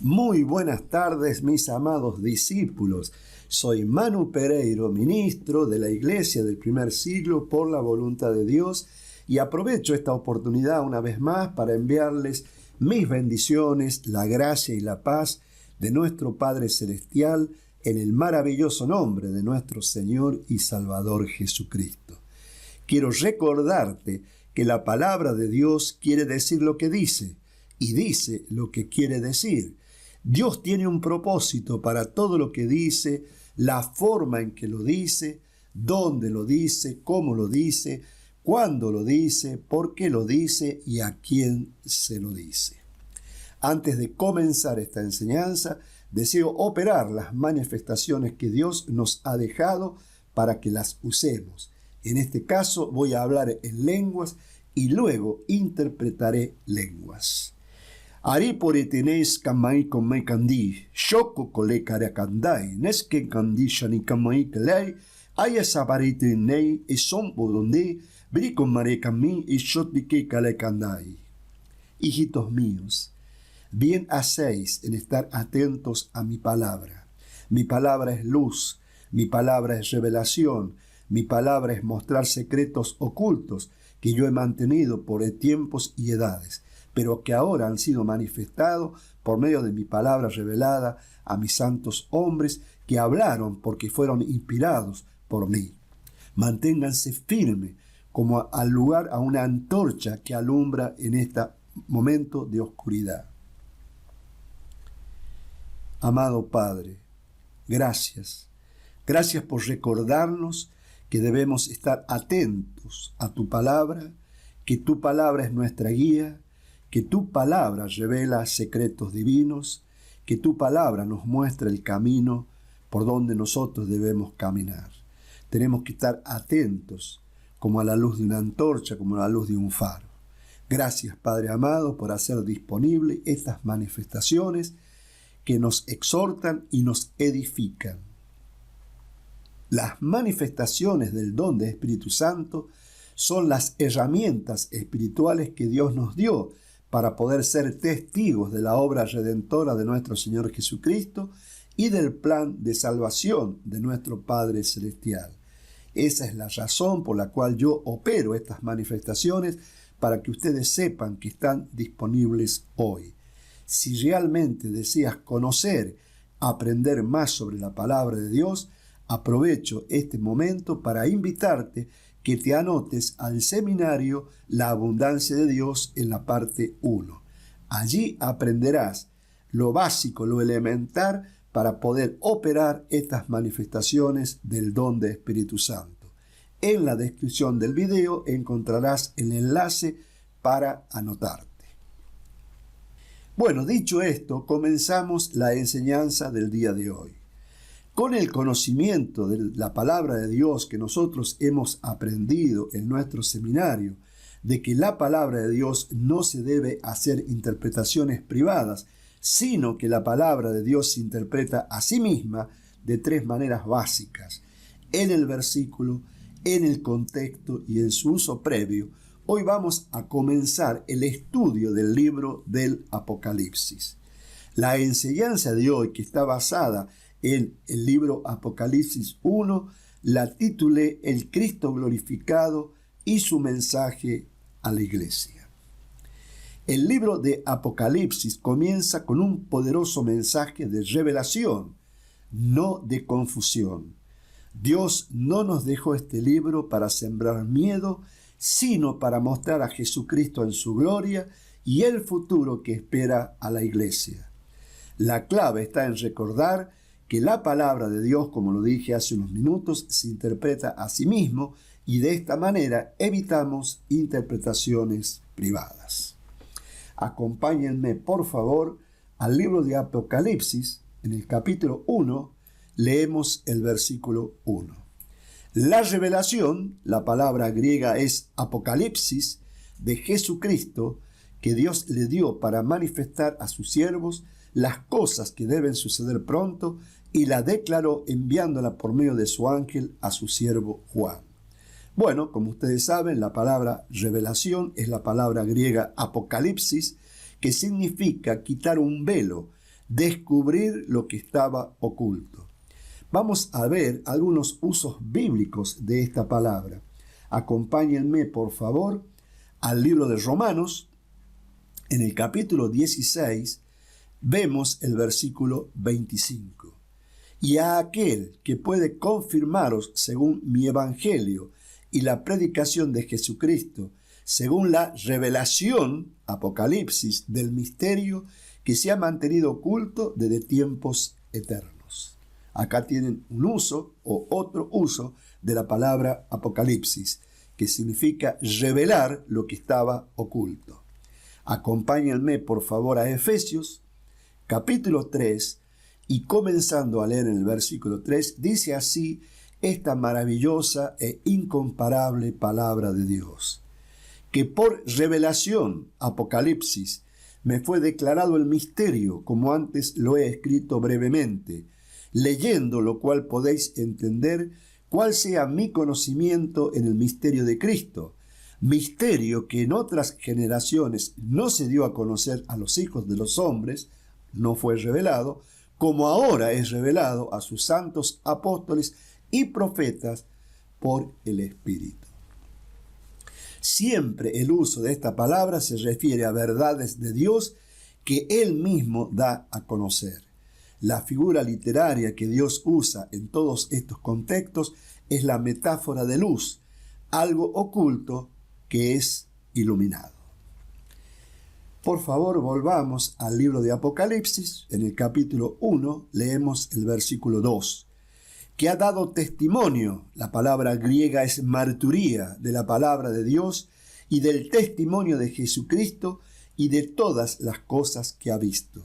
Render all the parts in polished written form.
Muy buenas tardes, mis amados discípulos. Soy Manu Pereiro, ministro de la Iglesia del Primer Siglo por la voluntad de Dios, y aprovecho esta oportunidad una vez más para enviarles mis bendiciones, la gracia y la paz de nuestro Padre Celestial en el maravilloso nombre de nuestro Señor y Salvador Jesucristo. Quiero recordarte que la palabra de Dios quiere decir lo que dice y dice lo que quiere decir. Dios tiene un propósito para todo lo que dice, la forma en que lo dice, dónde lo dice, cómo lo dice, cuándo lo dice, por qué lo dice y a quién se lo dice. Antes de comenzar esta enseñanza, deseo operar las manifestaciones que Dios nos ha dejado para que las usemos. En este caso voy a hablar en lenguas y luego interpretaré lenguas. Ari por etenes kamai komai kandi, shoko kole kare kandai, neske kandi shani kamai kelei, aya sabarite nei e sombo donde, brico mare kami y shotike kale kandai. Hijitos míos, bien hacéis en estar atentos a mi palabra. Mi palabra es luz, mi palabra es revelación, mi palabra es mostrar secretos ocultos que yo he mantenido por tiempos y edades, pero que ahora han sido manifestados por medio de mi palabra revelada a mis santos hombres que hablaron porque fueron inspirados por mí. Manténganse firmes como al lugar a una antorcha que alumbra en este momento de oscuridad. Amado Padre, gracias. Gracias por recordarnos que debemos estar atentos a tu palabra, que tu palabra es nuestra guía, que tu palabra revela secretos divinos, que tu palabra nos muestra el camino por donde nosotros debemos caminar. Tenemos que estar atentos como a la luz de una antorcha, como a la luz de un faro. Gracias, Padre amado, por hacer disponibles estas manifestaciones que nos exhortan y nos edifican. Las manifestaciones del don del Espíritu Santo son las herramientas espirituales que Dios nos dio para poder ser testigos de la obra redentora de nuestro Señor Jesucristo y del plan de salvación de nuestro Padre Celestial. Esa es la razón por la cual yo opero estas manifestaciones, para que ustedes sepan que están disponibles hoy. Si realmente deseas conocer, aprender más sobre la palabra de Dios, aprovecho este momento para invitarte que te anotes al seminario La Abundancia de Dios en la parte 1. Allí aprenderás lo básico, lo elemental para poder operar estas manifestaciones del don del Espíritu Santo. En la descripción del video encontrarás el enlace para anotarte. Bueno, dicho esto, comenzamos la enseñanza del día de hoy. Con el conocimiento de la palabra de Dios que nosotros hemos aprendido en nuestro seminario, de que la palabra de Dios no se debe hacer interpretaciones privadas, sino que la palabra de Dios se interpreta a sí misma de tres maneras básicas: en el versículo, en el contexto y en su uso previo. Hoy vamos a comenzar el estudio del libro del Apocalipsis. La enseñanza de hoy, que está basada en el libro Apocalipsis 1, la titulé El Cristo glorificado y su mensaje a la iglesia. El libro de Apocalipsis comienza con un poderoso mensaje de revelación, no de confusión. Dios no nos dejó este libro para sembrar miedo, sino para mostrar a Jesucristo en su gloria y el futuro que espera a la iglesia. La clave está en recordar que la palabra de Dios, como lo dije hace unos minutos, se interpreta a sí mismo, y de esta manera evitamos interpretaciones privadas. Acompáñenme, por favor, al libro de Apocalipsis. En el capítulo 1 leemos el versículo 1. La revelación, la palabra griega es apocalipsis, de Jesucristo, que Dios le dio para manifestar a sus siervos las cosas que deben suceder pronto, y la declaró enviándola por medio de su ángel a su siervo Juan. Bueno, como ustedes saben, la palabra revelación es la palabra griega apocalipsis, que significa quitar un velo, descubrir lo que estaba oculto. Vamos a ver algunos usos bíblicos de esta palabra. Acompáñenme, por favor, al libro de Romanos. En el capítulo 16 vemos el versículo 25. Y a aquel que puede confirmaros según mi evangelio y la predicación de Jesucristo, según la revelación, Apocalipsis, del misterio que se ha mantenido oculto desde tiempos eternos. Acá tienen un uso o otro uso de la palabra Apocalipsis, que significa revelar lo que estaba oculto. Acompáñenme por favor a Efesios, capítulo 3, y comenzando a leer en el versículo 3, dice así esta maravillosa e incomparable palabra de Dios: que por revelación, Apocalipsis, me fue declarado el misterio, como antes lo he escrito brevemente, leyendo lo cual podéis entender cuál sea mi conocimiento en el misterio de Cristo, misterio que en otras generaciones no se dio a conocer a los hijos de los hombres, no fue revelado, como ahora es revelado a sus santos apóstoles y profetas por el Espíritu. Siempre el uso de esta palabra se refiere a verdades de Dios que Él mismo da a conocer. La figura literaria que Dios usa en todos estos contextos es la metáfora de luz, algo oculto que es iluminado. Por favor, volvamos al libro de Apocalipsis. En el capítulo 1 leemos el versículo 2, que ha dado testimonio, la palabra griega es marturía, de la palabra de Dios y del testimonio de Jesucristo y de todas las cosas que ha visto.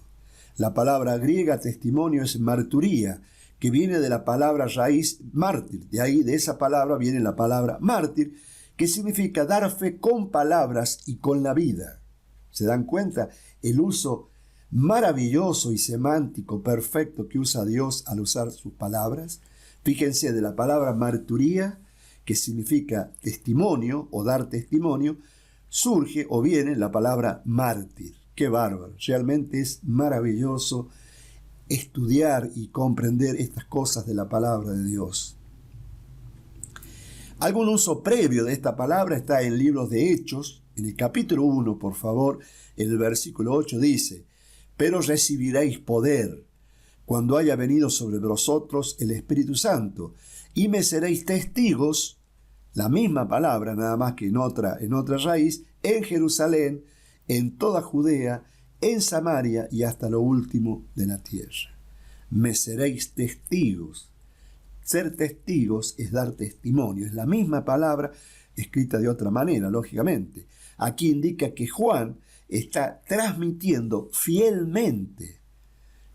La palabra griega testimonio es marturía, que viene de la palabra raíz mártir. De ahí, de esa palabra, viene la palabra mártir, que significa dar fe con palabras y con la vida. ¿Se dan cuenta? El uso maravilloso y semántico perfecto que usa Dios al usar sus palabras. Fíjense, de la palabra marturía, que significa testimonio o dar testimonio, surge o viene la palabra mártir. ¡Qué bárbaro! Realmente es maravilloso estudiar y comprender estas cosas de la palabra de Dios. Algún uso previo de esta palabra está en libros de Hechos. En el capítulo 1, por favor, en el versículo 8 dice: pero recibiréis poder cuando haya venido sobre vosotros el Espíritu Santo, y me seréis testigos, la misma palabra, nada más que en otra raíz, en Jerusalén, en toda Judea, en Samaria y hasta lo último de la tierra. Me seréis testigos. Ser testigos es dar testimonio. Es la misma palabra escrita de otra manera, lógicamente. Aquí indica que Juan está transmitiendo fielmente,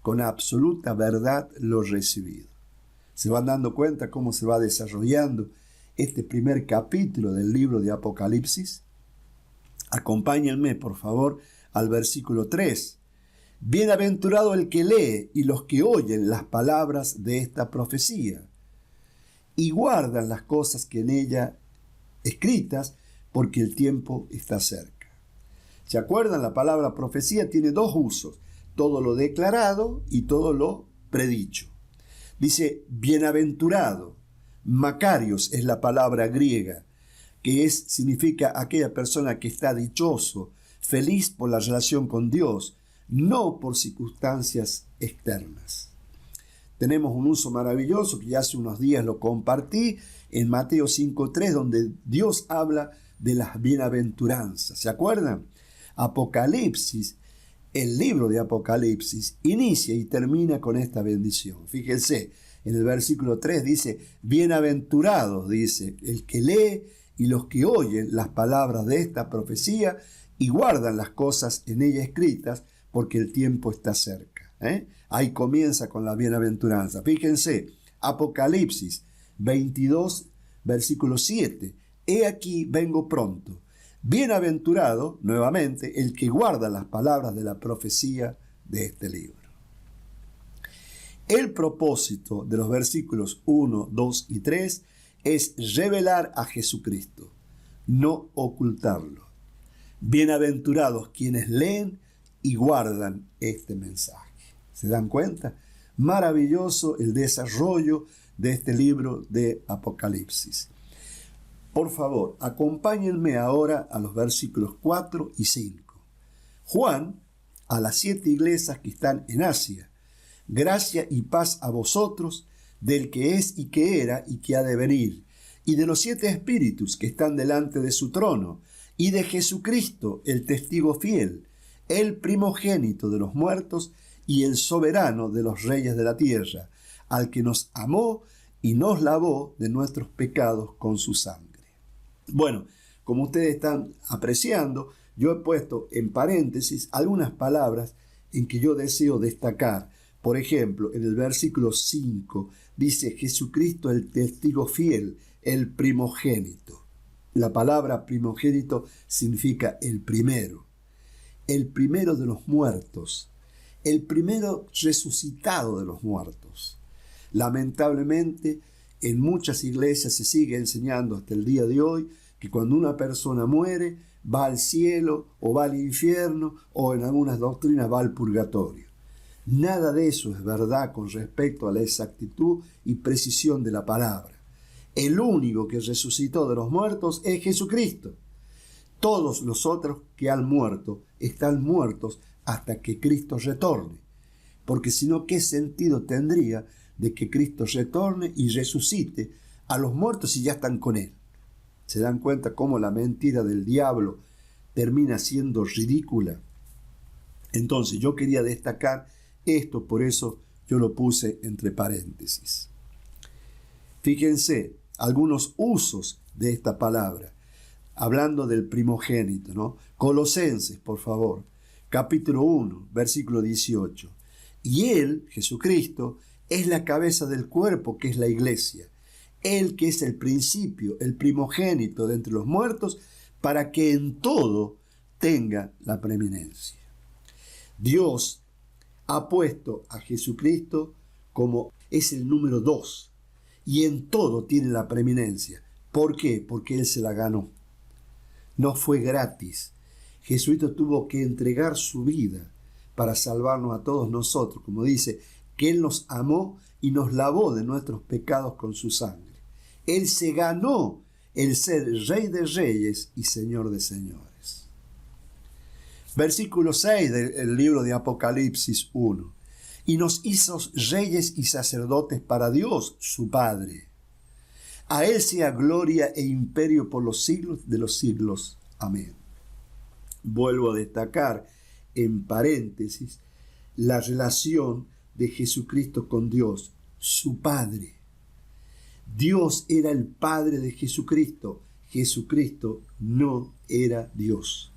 con absoluta verdad, lo recibido. ¿Se van dando cuenta cómo se va desarrollando este primer capítulo del libro de Apocalipsis? Acompáñenme, por favor, al versículo 3. Bienaventurado el que lee y los que oyen las palabras de esta profecía y guardan las cosas que en ella escritas, porque el tiempo está cerca. ¿Se acuerdan? La palabra profecía tiene dos usos: todo lo declarado y todo lo predicho. Dice bienaventurado. Makarios es la palabra griega, que significa aquella persona que está dichoso, feliz por la relación con Dios, no por circunstancias externas. Tenemos un uso maravilloso que ya hace unos días lo compartí en Mateo 5.3, donde Dios habla de las bienaventuranzas. ¿Se acuerdan? Apocalipsis, el libro de Apocalipsis, inicia y termina con esta bendición. Fíjense, en el versículo 3 dice: bienaventurados, dice, el que lee y los que oyen las palabras de esta profecía y guardan las cosas en ella escritas, porque el tiempo está cerca. Ahí comienza con la bienaventuranza. Fíjense, Apocalipsis 22, versículo 7. He aquí vengo pronto. Bienaventurado, nuevamente, el que guarda las palabras de la profecía de este libro. El propósito de los versículos 1, 2 y 3 es revelar a Jesucristo, no ocultarlo. Bienaventurados quienes leen y guardan este mensaje. ¿Se dan cuenta? Maravilloso el desarrollo de este libro de Apocalipsis. Por favor, acompáñenme ahora a los versículos 4 y 5. Juan, a las 7 iglesias que están en Asia: gracia y paz a vosotros, del que es y que era y que ha de venir, y de los 7 espíritus que están delante de su trono, y de Jesucristo, el testigo fiel, el primogénito de los muertos y el soberano de los reyes de la tierra, al que nos amó y nos lavó de nuestros pecados con su sangre. Bueno, como ustedes están apreciando, yo he puesto en paréntesis algunas palabras en que yo deseo destacar. Por ejemplo, en el versículo 5 dice: Jesucristo, el testigo fiel, el primogénito. La palabra primogénito significa el primero de los muertos, el primero resucitado de los muertos. Lamentablemente, en muchas iglesias se sigue enseñando hasta el día de hoy que cuando una persona muere va al cielo o va al infierno, o en algunas doctrinas va al purgatorio. Nada de eso es verdad con respecto a la exactitud y precisión de la palabra. El único que resucitó de los muertos es Jesucristo. Todos los otros que han muerto están muertos hasta que Cristo retorne. Porque si no, ¿qué sentido tendría de que Cristo retorne y resucite a los muertos si ya están con Él? ¿Se dan cuenta cómo la mentira del diablo termina siendo ridícula? Entonces yo quería destacar esto, por eso yo lo puse entre paréntesis. Fíjense algunos usos de esta palabra, hablando del primogénito, ¿no? Colosenses, por favor, capítulo 1, versículo 18. Y Él, Jesucristo, es la cabeza del cuerpo, que es la iglesia. Él que es el principio, el primogénito de entre los muertos, para que en todo tenga la preeminencia. Dios ha puesto a Jesucristo como es el número 2, y en todo tiene la preeminencia. ¿Por qué? Porque Él se la ganó. No fue gratis. Jesucristo tuvo que entregar su vida para salvarnos a todos nosotros, como dice, que Él nos amó y nos lavó de nuestros pecados con su sangre. Él se ganó el ser Rey de Reyes y Señor de Señores. Versículo 6 del libro de Apocalipsis 1. Y nos hizo reyes y sacerdotes para Dios, su Padre. A Él sea gloria e imperio por los siglos de los siglos. Amén. Vuelvo a destacar en paréntesis la relación de Jesucristo con Dios, su Padre. Dios era el Padre de Jesucristo. Jesucristo no era Dios.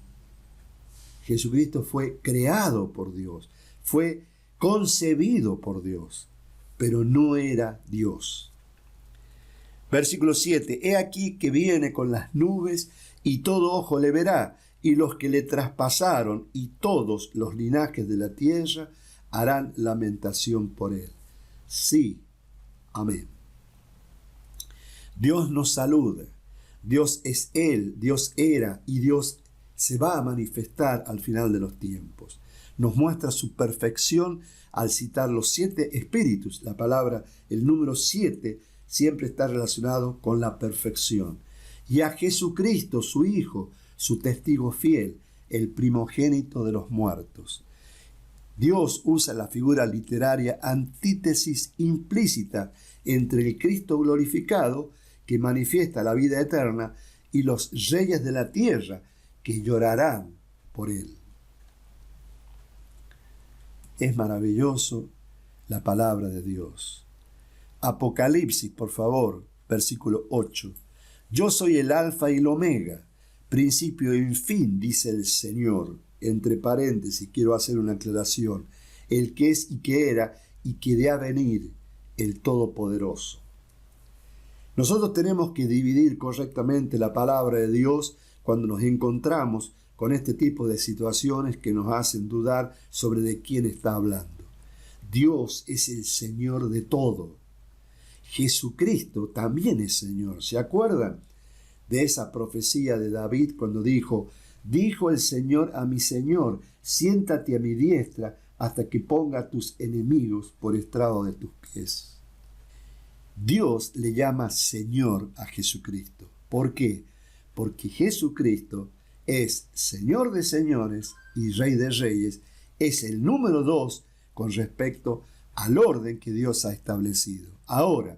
Jesucristo fue creado por Dios, fue concebido por Dios, pero no era Dios. Versículo 7. He aquí que viene con las nubes, y todo ojo le verá, y los que le traspasaron, y todos los linajes de la tierra harán lamentación por él. Sí, amén. Dios nos saluda. Dios es Él, Dios era y Dios se va a manifestar al final de los tiempos. Nos muestra su perfección al citar los 7 espíritus. La palabra, el número 7, siempre está relacionado con la perfección. Y a Jesucristo, su Hijo, su testigo fiel, el primogénito de los muertos. Dios usa la figura literaria antítesis implícita entre el Cristo glorificado, que manifiesta la vida eterna, y los reyes de la tierra, que llorarán por él. Es maravilloso la palabra de Dios. Apocalipsis, por favor, versículo 8. Yo soy el alfa y el omega, principio y fin, dice el Señor. Entre paréntesis, quiero hacer una aclaración. El que es y que era y que de a venir, el Todopoderoso. Nosotros tenemos que dividir correctamente la palabra de Dios cuando nos encontramos con este tipo de situaciones que nos hacen dudar sobre de quién está hablando. Dios es el Señor de todo. Jesucristo también es Señor. ¿Se acuerdan de esa profecía de David cuando dijo el Señor a mi Señor, siéntate a mi diestra hasta que ponga a tus enemigos por estrado de tus pies. Dios le llama Señor a Jesucristo. ¿Por qué? Porque Jesucristo es Señor de señores y Rey de reyes. Es el número 2 con respecto al orden que Dios ha establecido. Ahora,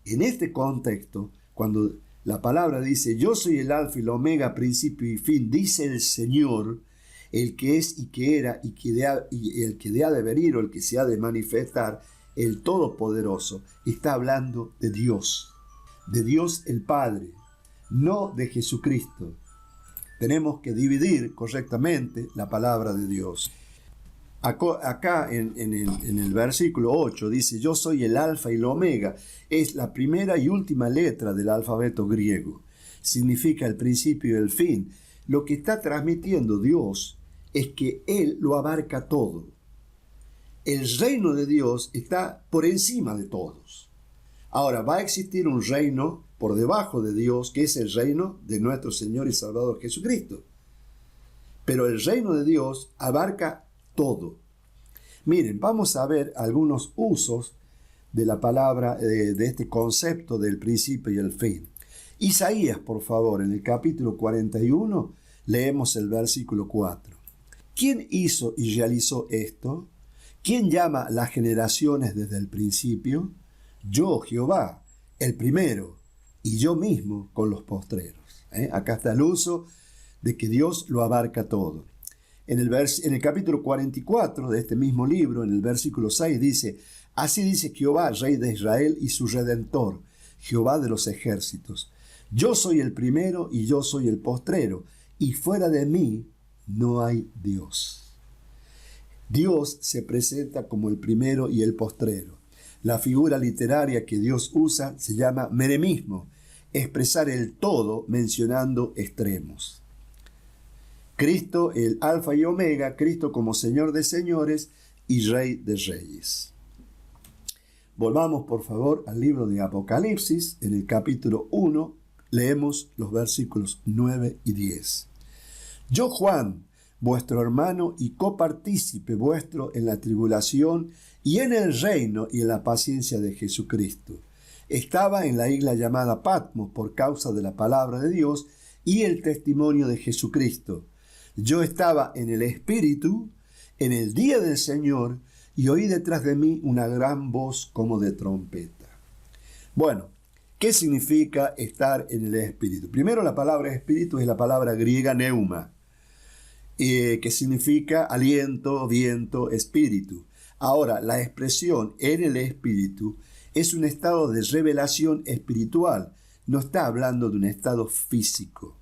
en este contexto, cuando la palabra dice, yo soy el alfa y el omega, principio y fin, dice el Señor, el que es y que era y el que ha de venir o el que se ha de manifestar, el Todopoderoso, está hablando de Dios el Padre, no de Jesucristo. Tenemos que dividir correctamente la palabra de Dios. Acá en el versículo 8 dice, yo soy el alfa y el omega. Es la primera y última letra del alfabeto griego. Significa el principio y el fin. Lo que está transmitiendo Dios es que Él lo abarca todo. El reino de Dios está por encima de todos. Ahora, va a existir un reino por debajo de Dios, que es el reino de nuestro Señor y Salvador Jesucristo. Pero el reino de Dios abarca todo. Miren, vamos a ver algunos usos de la palabra, de este concepto del principio y el fin. Isaías, por favor, en el capítulo 41, leemos el versículo 4. ¿Quién hizo y realizó esto? ¿Quién llama las generaciones desde el principio? Yo, Jehová, el primero, y yo mismo con los postreros. Acá está el uso de que Dios lo abarca todo. En el capítulo 44 de este mismo libro, en el versículo 6, dice, así dice Jehová, Rey de Israel y su Redentor, Jehová de los ejércitos. Yo soy el primero y yo soy el postrero, y fuera de mí no hay Dios. Dios se presenta como el primero y el postrero. La figura literaria que Dios usa se llama meremismo, expresar el todo mencionando extremos. Cristo, el alfa y omega, Cristo como Señor de señores y Rey de reyes. Volvamos por favor al libro de Apocalipsis, en el capítulo 1, leemos los versículos 9 y 10. Yo, Juan, vuestro hermano y copartícipe vuestro en la tribulación y en el reino y en la paciencia de Jesucristo. Estaba en la isla llamada Patmos por causa de la palabra de Dios y el testimonio de Jesucristo. Yo estaba en el Espíritu, en el día del Señor, y oí detrás de mí una gran voz como de trompeta. Bueno, ¿qué significa estar en el Espíritu? Primero, la palabra Espíritu es la palabra griega neuma, que significa aliento, viento, espíritu. Ahora, la expresión en el Espíritu es un estado de revelación espiritual, no está hablando de un estado físico.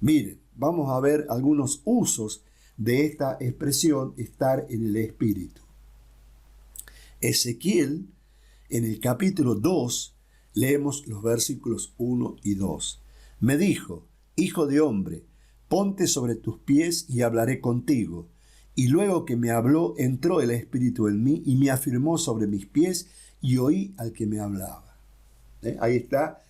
Miren, vamos a ver algunos usos de esta expresión, estar en el Espíritu. Ezequiel, en el capítulo 2, leemos los versículos 1 y 2. Me dijo, hijo de hombre, ponte sobre tus pies y hablaré contigo. Y luego que me habló, entró el Espíritu en mí y me afirmó sobre mis pies y oí al que me hablaba. Ahí está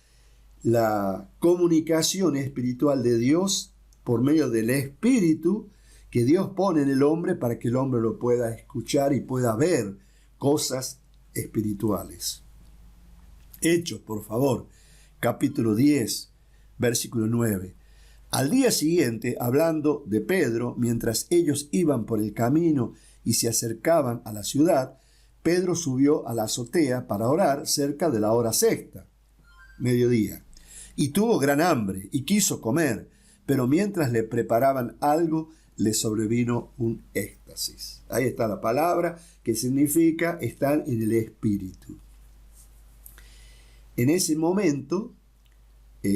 la comunicación espiritual de Dios por medio del Espíritu que Dios pone en el hombre para que el hombre lo pueda escuchar y pueda ver cosas espirituales. Hechos, por favor, capítulo 10, versículo 9. Al día siguiente, hablando de Pedro, mientras ellos iban por el camino y se acercaban a la ciudad, Pedro subió a la azotea para orar cerca de la hora sexta, mediodía, y tuvo gran hambre y quiso comer, pero mientras le preparaban algo, le sobrevino un éxtasis. Ahí está la palabra que significa estar en el Espíritu. En ese momento,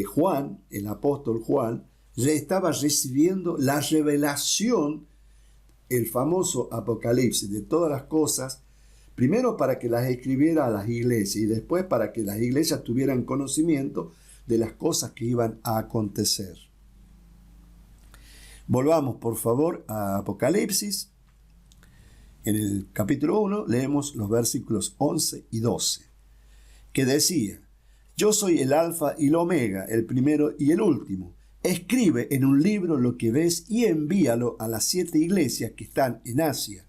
Juan, el apóstol Juan, ya estaba recibiendo la revelación, el famoso Apocalipsis, de todas las cosas, primero para que las escribiera a las iglesias y después para que las iglesias tuvieran conocimiento de las cosas que iban a acontecer. Volvamos por favor a Apocalipsis. En el capítulo 1 leemos los versículos 11 y 12, que decía, yo soy el alfa y el omega, el primero y el último. Escribe en un libro lo que ves y envíalo a las 7 iglesias que están en Asia,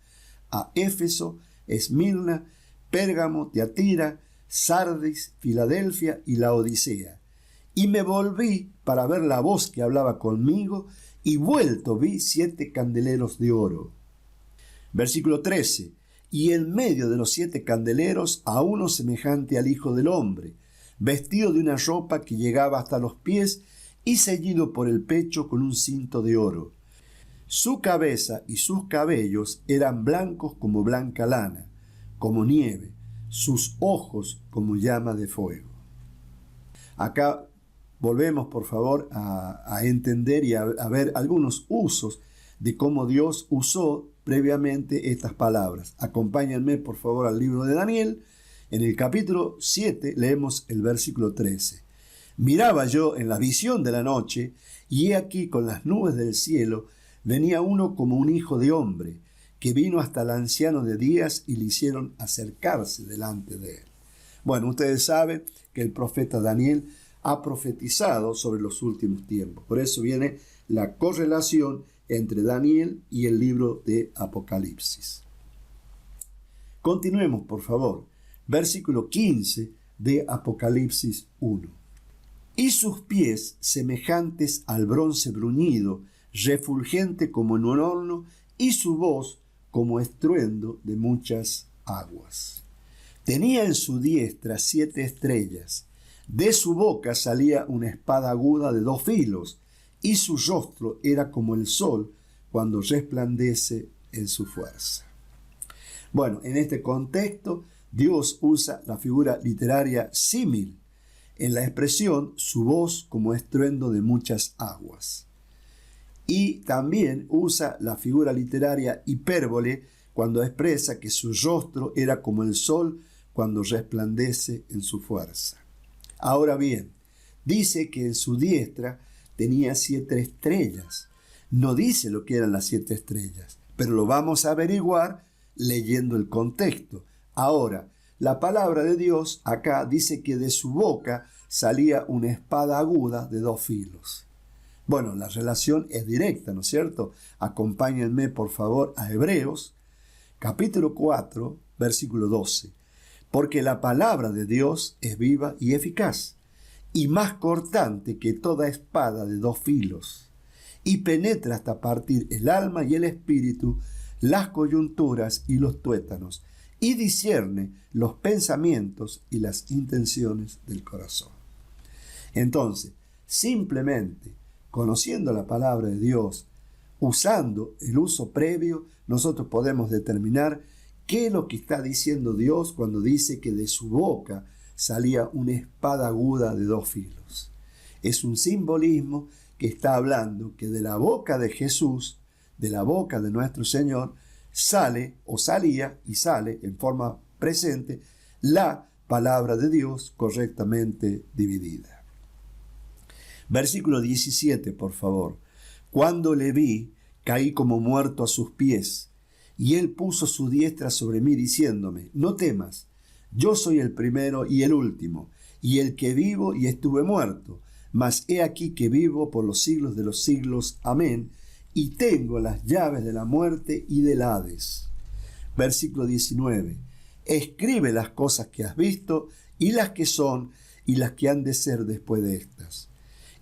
a Éfeso, Esmirna, Pérgamo, Tiatira, Sardis, Filadelfia y Laodicea. Y me volví para ver la voz que hablaba conmigo, y vuelto vi 7 candeleros de oro. Versículo 13. Y en medio de los 7 candeleros a uno semejante al Hijo del Hombre, vestido de una ropa que llegaba hasta los pies y ceñido por el pecho con un cinto de oro. Su cabeza y sus cabellos eran blancos como blanca lana, como nieve, sus ojos como llama de fuego. Acá volvemos, por favor, a entender y a ver algunos usos de cómo Dios usó previamente estas palabras. Acompáñenme, por favor, al libro de Daniel. En el capítulo 7 leemos el versículo 13. Miraba yo en la visión de la noche, y he aquí con las nubes del cielo venía uno como un hijo de hombre, que vino hasta el anciano de días y le hicieron acercarse delante de él. Bueno, ustedes saben que el profeta Daniel ha profetizado sobre los últimos tiempos. Por eso viene la correlación entre Daniel y el libro de Apocalipsis. Continuemos, por favor. Versículo 15 de Apocalipsis 1. Y sus pies semejantes al bronce bruñido, refulgente como en un horno, y su voz como estruendo de muchas aguas. Tenía en su diestra 7 estrellas. De su boca salía una espada aguda de 2 filos, y su rostro era como el sol cuando resplandece en su fuerza. Bueno, en este contexto, Dios usa la figura literaria símil en la expresión su voz como estruendo de muchas aguas. Y también usa la figura literaria hipérbole cuando expresa que su rostro era como el sol cuando resplandece en su fuerza. Ahora bien, dice que en su diestra tenía 7 estrellas. No dice lo que eran las 7 estrellas, pero lo vamos a averiguar leyendo el contexto. Ahora, la palabra de Dios acá dice que de su boca salía una espada aguda de 2 filos. Bueno, la relación es directa, ¿no es cierto? Acompáñenme, por favor, a Hebreos, capítulo 4, versículo 12. Porque la palabra de Dios es viva y eficaz, y más cortante que toda espada de 2 filos, y penetra hasta partir el alma y el espíritu, las coyunturas y los tuétanos, y discierne los pensamientos y las intenciones del corazón. Entonces, simplemente conociendo la palabra de Dios, usando el uso previo, nosotros podemos determinar qué es lo que está diciendo Dios cuando dice que de su boca salía una espada aguda de 2 filos. Es un simbolismo que está hablando que de la boca de Jesús, de la boca de nuestro Señor, sale o salía y sale en forma presente la palabra de Dios correctamente dividida. Versículo 17, por favor. Cuando le vi, caí como muerto a sus pies, y él puso su diestra sobre mí diciéndome, no temas, yo soy el primero y el último, y el que vivo y estuve muerto, mas he aquí que vivo por los siglos de los siglos. Amén. Y tengo las llaves de la muerte y del Hades. Versículo 19. Escribe las cosas que has visto, y las que son, y las que han de ser después de estas.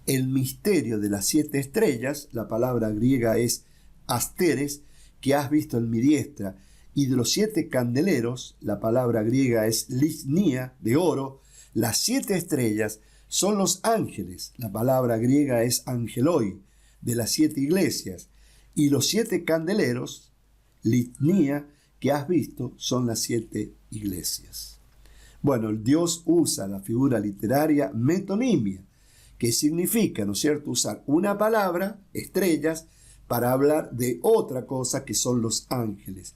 El misterio de las 7 estrellas, la palabra griega es asteres, que has visto en mi diestra, y de los 7 candeleros, la palabra griega es lisnia, de oro. Las 7 estrellas son los ángeles, la palabra griega es angeloi, de las 7 iglesias, y los 7 candeleros, litnia, que has visto, son las 7 iglesias. Bueno, Dios usa la figura literaria metonimia, que significa, ¿no es cierto?, usar una palabra, estrellas, para hablar de otra cosa que son los ángeles.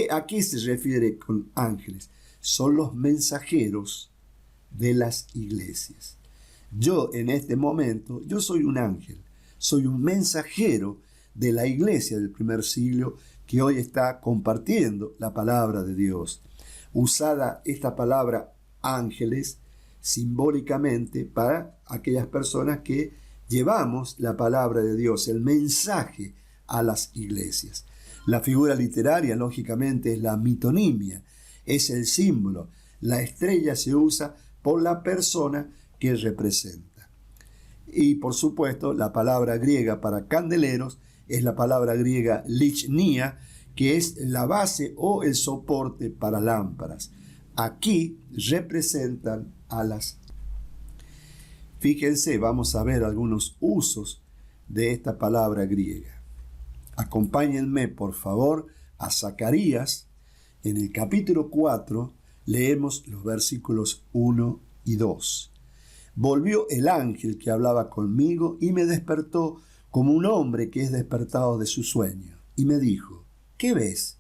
¿A qué se refiere con ángeles? Son los mensajeros de las iglesias. Yo en este momento, yo soy un ángel, soy un mensajero de la iglesia del primer siglo que hoy está compartiendo la palabra de Dios. Usada esta palabra ángeles simbólicamente para aquellas personas que llevamos la palabra de Dios, el mensaje a las iglesias. La figura literaria, lógicamente, es la mitonimia, es el símbolo. La estrella se usa por la persona que representa. Y por supuesto, la palabra griega para candeleros es la palabra griega lichnia, que es la base o el soporte para lámparas. Aquí representan a las. Fíjense, vamos a ver algunos usos de esta palabra griega. Acompáñenme, por favor, a Zacarías. En el capítulo 4 leemos los versículos 1 y 2. Volvió el ángel que hablaba conmigo y me despertó como un hombre que es despertado de su sueño. Y me dijo, ¿qué ves?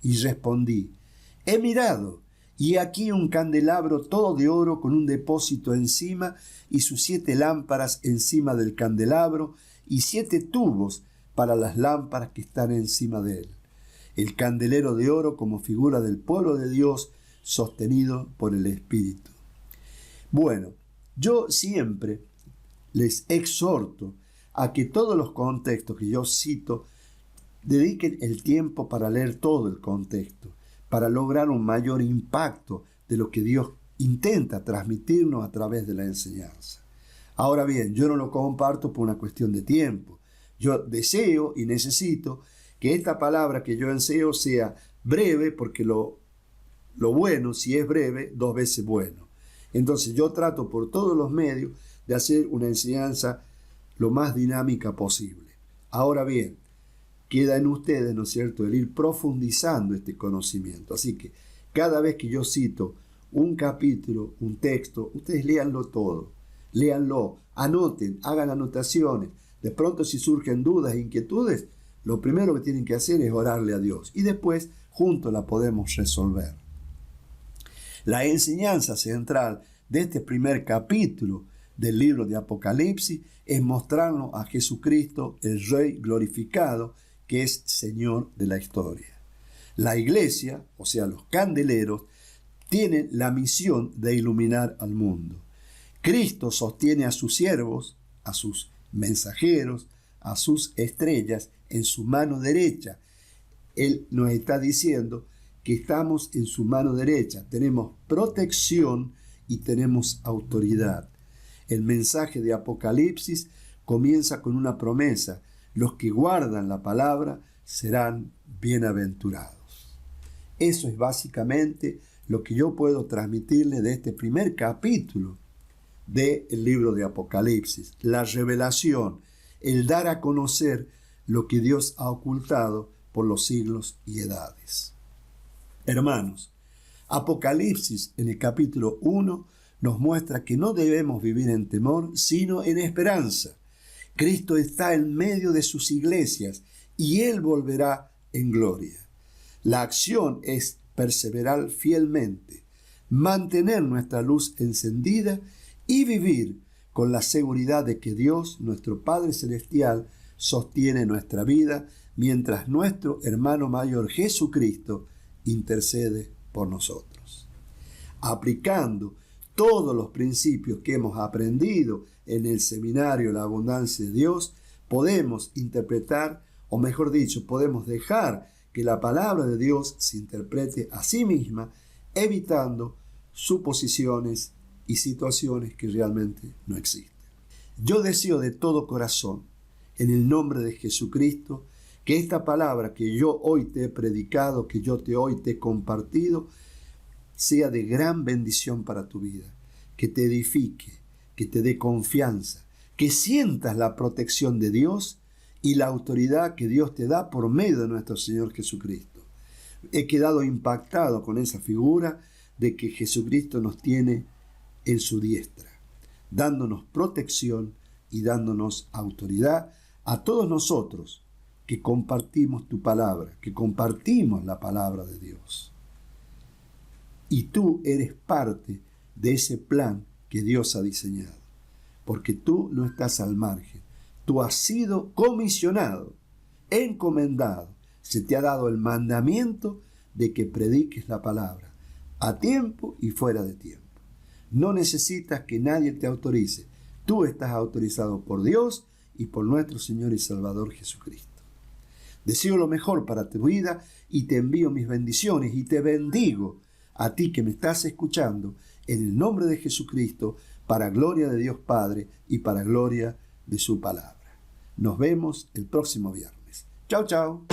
Y respondí, he mirado, y aquí un candelabro todo de oro con un depósito encima y sus 7 lámparas encima del candelabro y 7 tubos para las lámparas que están encima de él. El candelero de oro como figura del pueblo de Dios sostenido por el Espíritu. Bueno, yo siempre les exhorto a que todos los contextos que yo cito dediquen el tiempo para leer todo el contexto, para lograr un mayor impacto de lo que Dios intenta transmitirnos a través de la enseñanza. Ahora bien, yo no lo comparto por una cuestión de tiempo. Yo deseo y necesito que esta palabra que yo enseño sea breve, porque lo bueno, si es breve, 2 veces bueno. Entonces yo trato por todos los medios de hacer una enseñanza lo más dinámica posible. Ahora bien, queda en ustedes, ¿no es cierto?, el ir profundizando este conocimiento. Así que cada vez que yo cito un capítulo, un texto, ustedes léanlo todo, léanlo, anoten, hagan anotaciones. De pronto, si surgen dudas e inquietudes, lo primero que tienen que hacer es orarle a Dios y después juntos la podemos resolver. La enseñanza central de este primer capítulo del libro de Apocalipsis es mostrarnos a Jesucristo, el Rey glorificado, que es Señor de la historia. La iglesia, o sea, los candeleros, tienen la misión de iluminar al mundo. Cristo sostiene a sus siervos, a sus mensajeros, a sus estrellas en su mano derecha. Él nos está diciendo que estamos en su mano derecha, tenemos protección y tenemos autoridad. El mensaje de Apocalipsis comienza con una promesa: los que guardan la palabra serán bienaventurados. Eso es básicamente lo que yo puedo transmitirle de este primer capítulo del libro de Apocalipsis. La revelación, el dar a conocer lo que Dios ha ocultado por los siglos y edades. Hermanos, Apocalipsis en el capítulo 1 nos muestra que no debemos vivir en temor, sino en esperanza. Cristo está en medio de sus iglesias y Él volverá en gloria. La acción es perseverar fielmente, mantener nuestra luz encendida y vivir con la seguridad de que Dios, nuestro Padre Celestial, sostiene nuestra vida mientras nuestro hermano mayor Jesucristo intercede por nosotros. Aplicando todos los principios que hemos aprendido en el seminario La Abundancia de Dios, podemos interpretar, o mejor dicho, podemos dejar que la palabra de Dios se interprete a sí misma, evitando suposiciones y situaciones que realmente no existen. Yo deseo de todo corazón, en el nombre de Jesucristo, que esta palabra que yo hoy te he predicado, que yo hoy te he compartido, sea de gran bendición para tu vida, que te edifique, que te dé confianza, que sientas la protección de Dios y la autoridad que Dios te da por medio de nuestro Señor Jesucristo. He quedado impactado con esa figura de que Jesucristo nos tiene en su diestra, dándonos protección y dándonos autoridad a todos nosotros que compartimos tu palabra, que compartimos la palabra de Dios. Y tú eres parte de ese plan que Dios ha diseñado, porque tú no estás al margen. Tú has sido comisionado, encomendado. Se te ha dado el mandamiento de que prediques la palabra a tiempo y fuera de tiempo. No necesitas que nadie te autorice. Tú estás autorizado por Dios y por nuestro Señor y Salvador Jesucristo. Deseo lo mejor para tu vida y te envío mis bendiciones y te bendigo a ti que me estás escuchando en el nombre de Jesucristo, para gloria de Dios Padre y para gloria de su palabra. Nos vemos el próximo viernes. Chao, chao.